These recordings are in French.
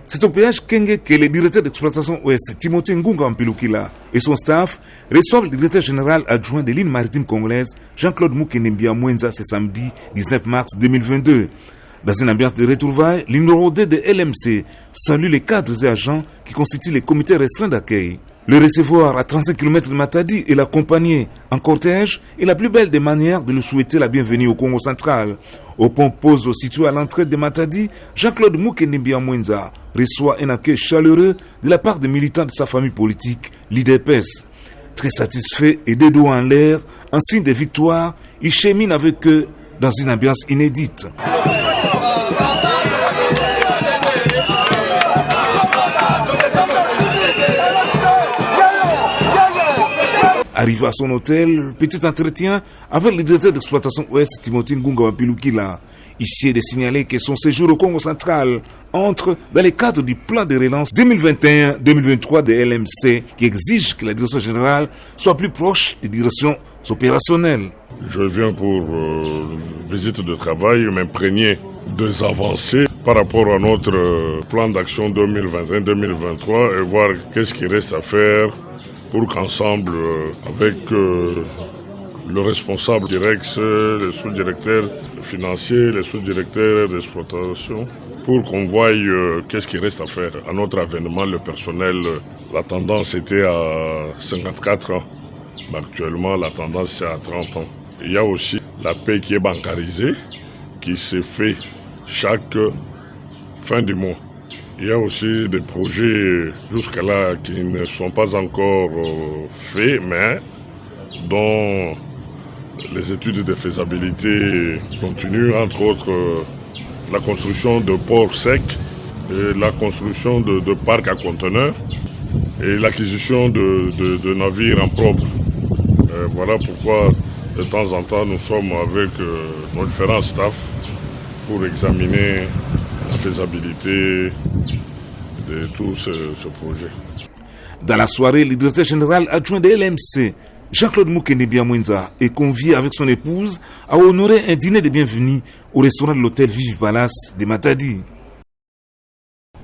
C'est au péage Kenge que le directeur d'exploitation Ouest, Timothée Ngunga Mpilukila, et son staff reçoivent le directeur général adjoint des lignes maritimes congolaises, Jean-Claude Moukenembia Mwenza, ce samedi 19 mars 2022. Dans une ambiance de retrouvailles, le numéro 2 de LMC salue les cadres et agents qui constituent les comités restreints d'accueil. Le recevoir à 35 km de Matadi et l'accompagner en cortège est la plus belle des manières de lui souhaiter la bienvenue au Congo central. Au pont Pozo situé à l'entrée de Matadi, Jean-Claude Moukenembia Mwenza reçoit un accueil chaleureux de la part des militants de sa famille politique, l'IDPS. Très satisfait et des doigts en l'air, en signe de victoire, il chemine avec eux dans une ambiance inédite. Arrivé à son hôtel, petit entretien avec le directeur d'exploitation Ouest, Timothée Ngunga Mpilukila. Ici est de signaler que son séjour au Congo central entre dans le cadre du plan de relance 2021-2023 de LMC qui exige que la direction générale soit plus proche des directions opérationnelles. Je viens pour visite de travail, m'imprégner des avancées par rapport à notre plan d'action 2021-2023 et voir qu'est-ce qui reste à faire pour qu'ensemble, avec le responsable direct, les sous-directeurs financiers, les sous-directeurs d'exploitation, pour qu'on voie qu'est-ce qui reste à faire. À notre avènement, le personnel, la tendance était à 54 ans, mais actuellement la tendance est à 30 ans. Il y a aussi la paie qui est bancarisée, qui se fait chaque fin du mois. Il y a aussi des projets jusqu'à là qui ne sont pas encore faits, mais dont les études de faisabilité continuent, entre autres la construction de ports secs, et la construction de parcs à conteneurs et l'acquisition de navires en propre. Voilà pourquoi de temps en temps nous sommes avec nos différents staffs pour examiner la faisabilité de tout ce projet. Dans la soirée, le directeur général adjoint de LMC, Jean-Claude Moukenembia Mwenza, est convié avec son épouse à honorer un dîner de bienvenue au restaurant de l'hôtel Vive Palace de Matadi.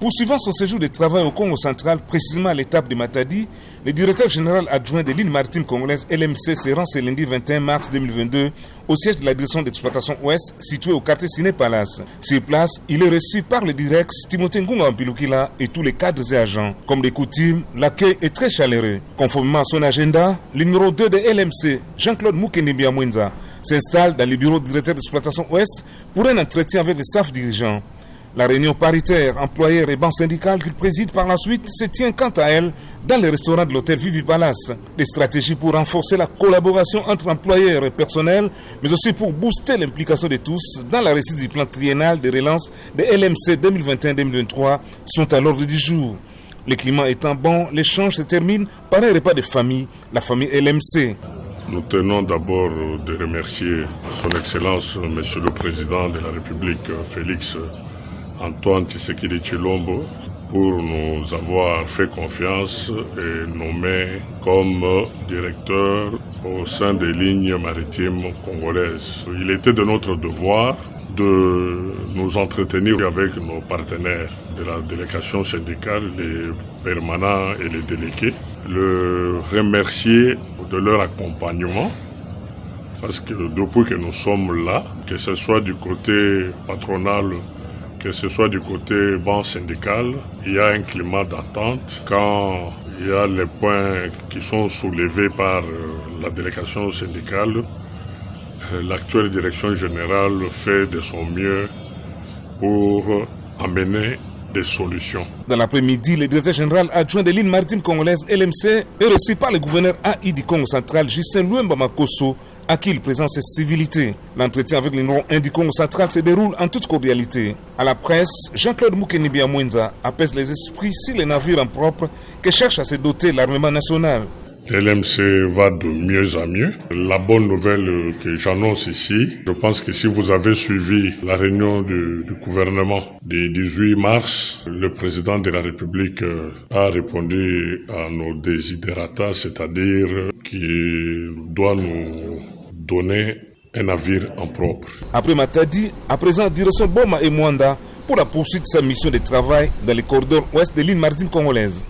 Poursuivant son séjour de travail au Congo central, précisément à l'étape de Matadi, le directeur général adjoint des lignes maritimes congolaises LMC se rend ce lundi 21 mars 2022 au siège de la direction d'exploitation Ouest, situé au quartier Ciné Palace. Sur place, il est reçu par le direct Timothée Ngunga Mpilukila et tous les cadres et agents. Comme de coutume, l'accueil est très chaleureux. Conformément à son agenda, le numéro 2 de LMC, Jean-Claude Moukenembia Mwenza, s'installe dans le bureau du directeur d'exploitation Ouest pour un entretien avec le staff dirigeant. La réunion paritaire employeurs et banque syndicale qu'il préside par la suite se tient quant à elle dans le restaurant de l'hôtel Vivi Palace. Des stratégies pour renforcer la collaboration entre employeurs et personnel, mais aussi pour booster l'implication de tous dans la réussite du plan triennal de relance de LMC 2021-2023 sont à l'ordre du jour. Le climat étant bon, l'échange se termine par un repas de famille, la famille LMC. Nous tenons d'abord de remercier son Excellence, Monsieur le Président de la République, Félix Antoine Tshisekedi Tshilombo, pour nous avoir fait confiance et nommé comme directeur au sein des lignes maritimes congolaises. Il était de notre devoir de nous entretenir avec nos partenaires de la délégation syndicale, les permanents et les délégués, le remercier de leur accompagnement. Parce que depuis que nous sommes là, que ce soit du côté patronal, que ce soit du côté banque syndicale, il y a un climat d'entente. Quand il y a les points qui sont soulevés par la délégation syndicale, l'actuelle direction générale fait de son mieux pour amener des solutions. Dans l'après-midi, le directeur général adjoint des lignes maritimes congolaises LMC est reçu par le gouverneur AI du Congo central, Justin Luemba Makosso, à qui il présente ses civilités. L'entretien avec le numéro 1 du Congo central se déroule en toute cordialité. À la presse, Jean-Claude Moukenembia Mwenza apaise les esprits sur les navires en propre que cherche à se doter l'armement national. LMC va de mieux en mieux. La bonne nouvelle que j'annonce ici, je pense que si vous avez suivi la réunion du gouvernement du 18 mars, le président de la République a répondu à nos desiderata, c'est-à-dire qu'il doit nous donner un navire en propre. Après Matadi, à présent, direction Boma et Mwanda pour la poursuite de sa mission de travail dans les corridors ouest de l'île maritime congolaise.